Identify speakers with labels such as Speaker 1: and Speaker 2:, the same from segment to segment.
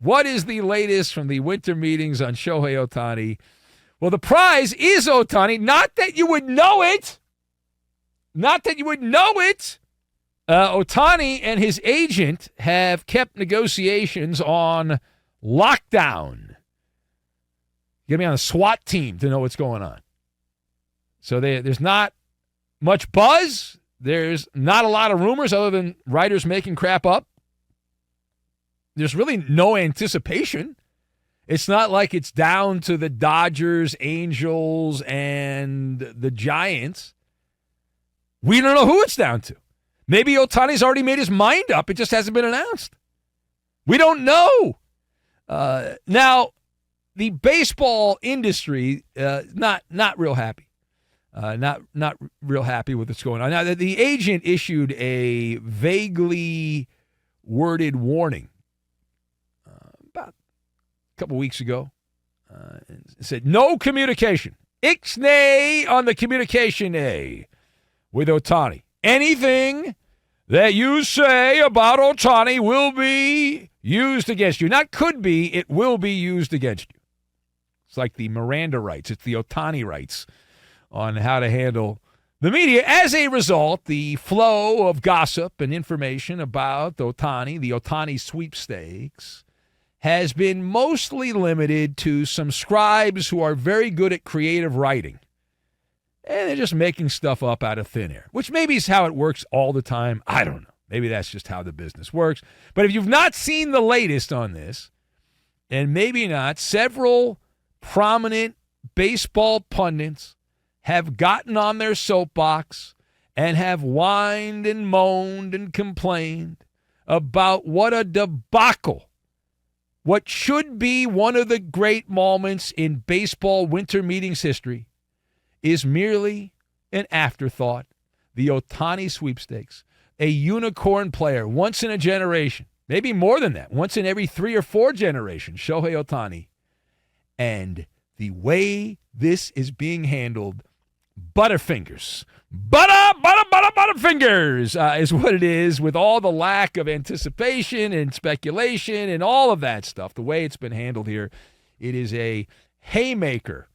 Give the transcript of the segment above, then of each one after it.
Speaker 1: What is the latest from the winter meetings on Shohei Ohtani? Well, the prize is Ohtani. Not that you would know it. Not that you would know it. Ohtani and his agent have kept negotiations on lockdown. You got to be on a SWAT team to know what's going on. So there's not much buzz. There's not a lot of rumors other than writers making crap up. There's really no anticipation. It's not like it's down to the Dodgers, Angels, and the Giants. We don't know who it's down to. Maybe Ohtani's already made his mind up. It just hasn't been announced. We don't know. Now, the baseball industry, not real happy. Not real happy with what's going on. Now, the agent issued a vaguely worded warning about a couple weeks ago. It said, no communication. Ixnay on the communication A with Ohtani. Anything that you say about Ohtani will be used against you. Not could be, it will be used against you. It's like the Miranda rights. It's the Ohtani rights on how to handle the media. As a result, the flow of gossip and information about Ohtani, the Ohtani sweepstakes, has been mostly limited to some scribes who are very good at creative writing. And they're just making stuff up out of thin air, which maybe is how it works all the time. I don't know. Maybe that's just how the business works. But if you've not seen the latest on this, and maybe not, several prominent baseball pundits have gotten on their soapbox and have whined and moaned and complained about what a debacle, what should be one of the great moments in baseball winter meetings history, is merely an afterthought. The Ohtani sweepstakes, a unicorn player, once in a generation, maybe more than that, once in every 3 or 4 generations, Shohei Ohtani. And the way this is being handled, Butterfingers. Butterfingers is what it is, with all the lack of anticipation and speculation and all of that stuff. The way it's been handled here, it is a haymaker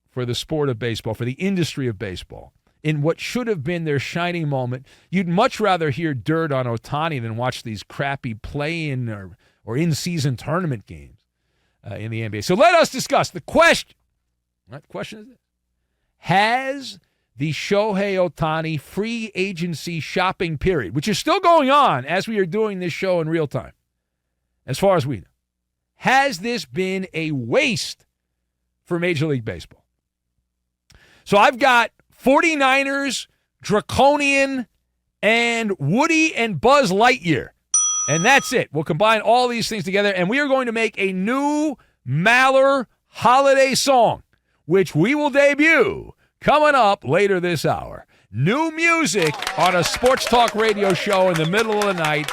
Speaker 1: for the sport of baseball, for the industry of baseball, in what should have been their shining moment. You'd much rather hear dirt on Ohtani than watch these crappy play-in or in-season tournament games in the NBA. So let us discuss the question. The question is this. Has the Shohei Ohtani free agency shopping period, which is still going on as we are doing this show in real time, as far as we know, has this been a waste for Major League Baseball? So I've got 49ers, Draconian, and Woody and Buzz Lightyear. And that's it. We'll combine all these things together, and we are going to make a new MALLER holiday song, which we will debut coming up later this hour. New music on a sports talk radio show in the middle of the night.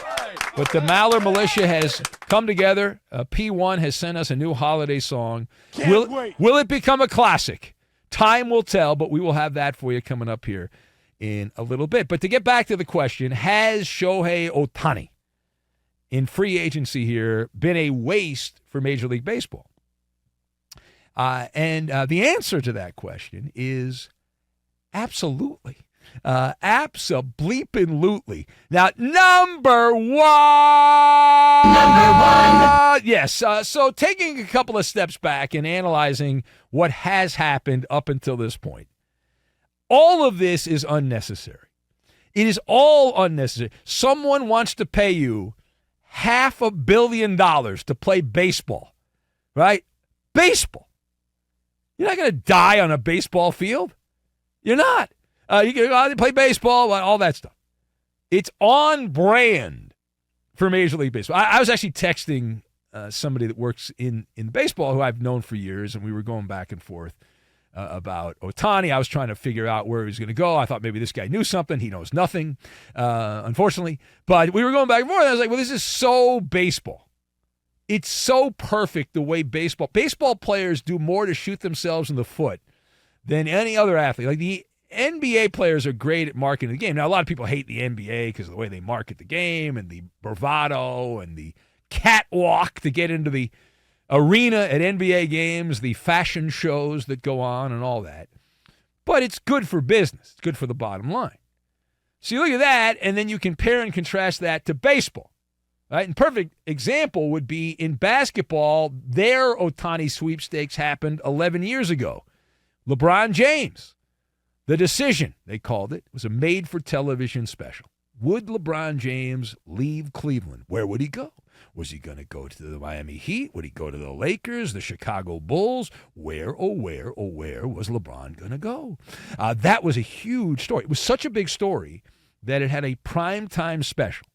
Speaker 1: But the MALLER militia has come together. P1 has sent us a new holiday song. Will it become a classic? Time will tell, but we will have that for you coming up here in a little bit. But to get back to the question, has Shohei Ohtani in free agency here been a waste for Major League Baseball? And the answer to that question is absolutely. Abso-bleepin-lutely. Now, number one. Yes. So taking a couple of steps back and analyzing what has happened up until this point, all of this is unnecessary. It is all unnecessary. Someone wants to pay you $500 million to play baseball, right? Baseball. You're not going to die on a baseball field. You're not. You can go out and play baseball, all that stuff. It's on brand for Major League Baseball. I was actually texting somebody that works in baseball who I've known for years, and we were going back and forth about Ohtani. I was trying to figure out where he was going to go. I thought maybe this guy knew something. He knows nothing, unfortunately. But we were going back and forth, and I was like, well, this is so baseball. It's so perfect the way baseball players do more to shoot themselves in the foot than any other athlete. Like the NBA players are great at marketing the game. Now, a lot of people hate the NBA because of the way they market the game and the bravado and the catwalk to get into the arena at NBA games, the fashion shows that go on and all that. But it's good for business. It's good for the bottom line. So you look at that, and then you compare and contrast that to baseball. Right? And perfect example would be in basketball, their Ohtani sweepstakes happened 11 years ago. LeBron James, The Decision, they called it, was a made-for-television special. Would LeBron James leave Cleveland? Where would he go? Was he going to go to the Miami Heat? Would he go to the Lakers, the Chicago Bulls? Where was LeBron going to go? That was a huge story. It was such a big story that it had a primetime special.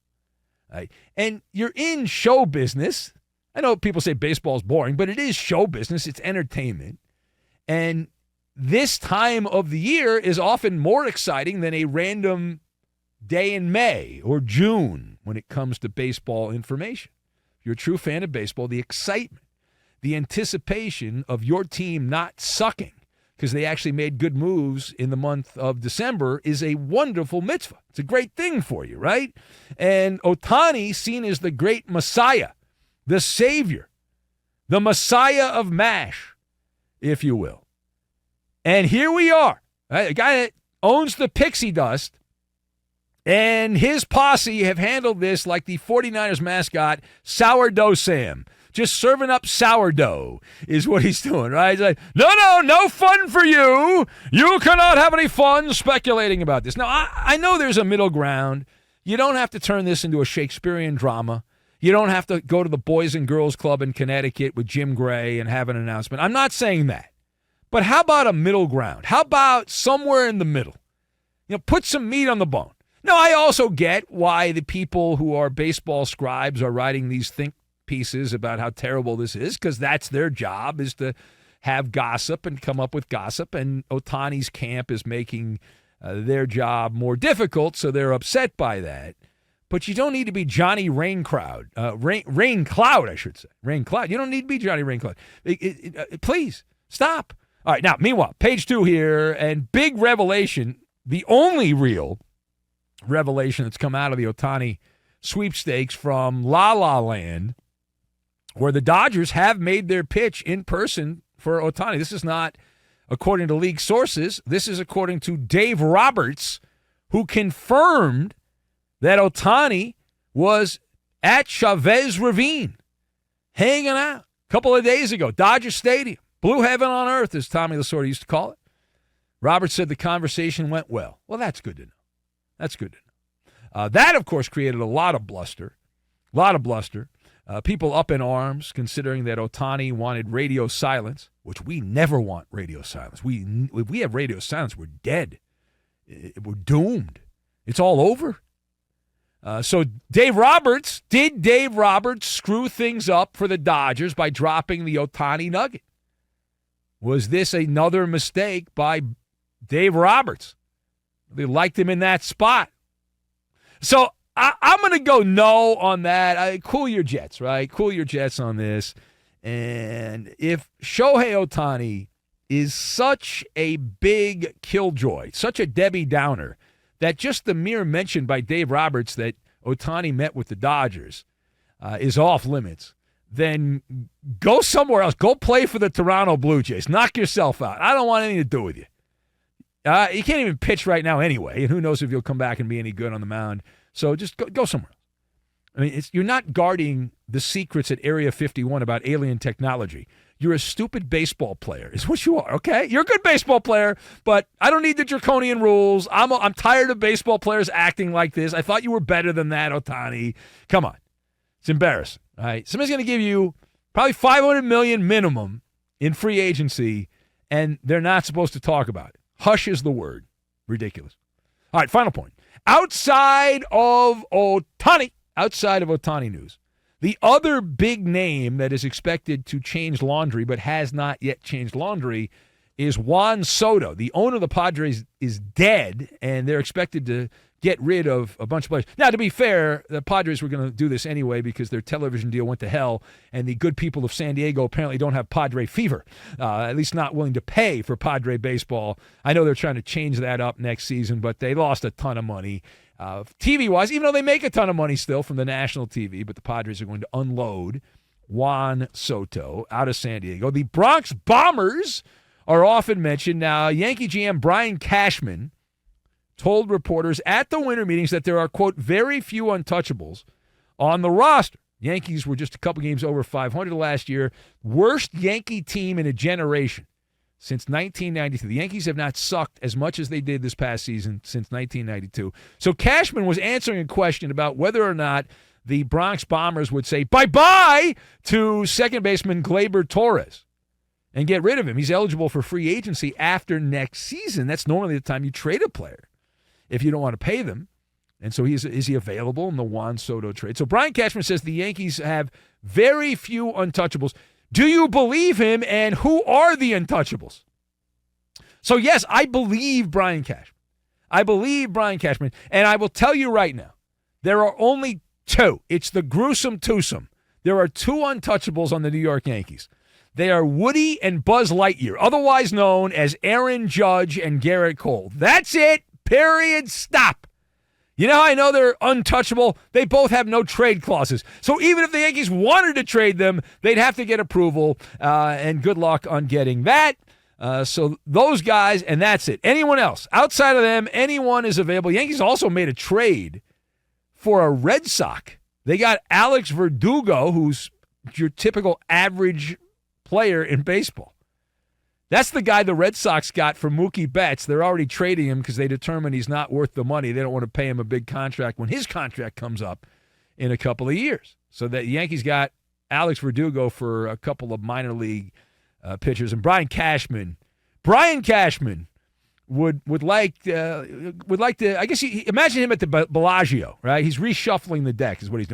Speaker 1: Right? And you're in show business. I know people say baseball is boring, but it is show business. It's entertainment. And this time of the year is often more exciting than a random day in May or June when it comes to baseball information. If you're a true fan of baseball, the excitement, the anticipation of your team not sucking because they actually made good moves in the month of December is a wonderful mitzvah. It's a great thing for you, right? And Ohtani, seen as the great Messiah, the Savior, the Messiah of MASH, if you will. And here we are, right? A guy that owns the pixie dust, and his posse have handled this like the 49ers mascot, Sourdough Sam. Just serving up sourdough is what he's doing, right? He's like, no fun for you. You cannot have any fun speculating about this. Now, I know there's a middle ground. You don't have to turn this into a Shakespearean drama. You don't have to go to the Boys and Girls Club in Connecticut with Jim Gray and have an announcement. I'm not saying that. But how about a middle ground? How about somewhere in the middle? Put some meat on the bone. Now, I also get why the people who are baseball scribes are writing these think pieces about how terrible this is, because that's their job, is to have gossip and come up with gossip, and Ohtani's camp is making their job more difficult, so they're upset by that. But you don't need to be Johnny Raincloud. Raincloud, I should say. Raincloud. You don't need to be Johnny Raincloud. Please, stop. All right, now, meanwhile, page 2 here, and big revelation, the only real revelation that's come out of the Ohtani sweepstakes from La La Land, where the Dodgers have made their pitch in person for Ohtani. This is not according to league sources. This is according to Dave Roberts, who confirmed that Ohtani was at Chavez Ravine, hanging out a couple of days ago, Dodger Stadium. Blue heaven on earth, as Tommy Lasorda used to call it. Roberts said the conversation went well. Well, that's good to know. That's good to know. That, of course, created a lot of bluster. People up in arms, considering that Ohtani wanted radio silence, which we never want radio silence. If we have radio silence, we're dead. We're doomed. It's all over. So Dave Roberts screw things up for the Dodgers by dropping the Ohtani nugget? Was this another mistake by Dave Roberts? They liked him in that spot. So I'm going to go no on that. Cool your jets, right? Cool your jets on this. And if Shohei Ohtani is such a big killjoy, such a Debbie Downer, that just the mere mention by Dave Roberts that Ohtani met with the Dodgers is off limits, then go somewhere else. Go play for the Toronto Blue Jays. Knock yourself out. I don't want anything to do with you. You can't even pitch right now anyway, and who knows if you'll come back and be any good on the mound. So just go somewhere else. I mean, you're not guarding the secrets at Area 51 about alien technology. You're a stupid baseball player is what you are, okay? You're a good baseball player, but I don't need the draconian rules. I'm tired of baseball players acting like this. I thought you were better than that, Ohtani. Come on. It's embarrassing, all right? Somebody's going to give you probably $500 million minimum in free agency, and they're not supposed to talk about it. Hush is the word. Ridiculous. All right, final point. Outside of Ohtani news, the other big name that is expected to change laundry but has not yet changed laundry is Juan Soto. The owner of the Padres is dead, and they're expected to get rid of a bunch of players. Now, to be fair, the Padres were going to do this anyway because their television deal went to hell, and the good people of San Diego apparently don't have Padre fever, at least not willing to pay for Padre baseball. I know they're trying to change that up next season, but they lost a ton of money. TV-wise, even though they make a ton of money still from the national TV, but the Padres are going to unload Juan Soto out of San Diego. The Bronx Bombers are often mentioned. Now, Yankee GM Brian Cashman told reporters at the winter meetings that there are, quote, very few untouchables on the roster. Yankees were just a couple games over 500 last year. Worst Yankee team in a generation since 1992. The Yankees have not sucked as much as they did this past season since 1992. So Cashman was answering a question about whether or not the Bronx Bombers would say bye-bye to second baseman Gleyber Torres and get rid of him. He's eligible for free agency after next season. That's normally the time you trade a player if you don't want to pay them. And so is he available in the Juan Soto trade? So Brian Cashman says the Yankees have very few untouchables. Do you believe him, and who are the untouchables? So, yes, I believe Brian Cashman. I believe Brian Cashman, and I will tell you right now, there are only two. It's the gruesome twosome. There are two untouchables on the New York Yankees. They are Woody and Buzz Lightyear, otherwise known as Aaron Judge and Garrett Cole. That's it. Period. Stop. You know how I know they're untouchable? They both have no trade clauses. So even if the Yankees wanted to trade them, they'd have to get approval, and good luck on getting that. So those guys, and that's it. Anyone else? Outside of them, anyone is available. Yankees also made a trade for a Red Sox. They got Alex Verdugo, who's your typical average player in baseball. That's the guy the Red Sox got for Mookie Betts. They're already trading him because they determine he's not worth the money. They don't want to pay him a big contract when his contract comes up in a couple of years. So the Yankees got Alex Verdugo for a couple of minor league pitchers. And Brian Cashman would like to, I guess, imagine him at the Bellagio, right? He's reshuffling the deck is what he's doing.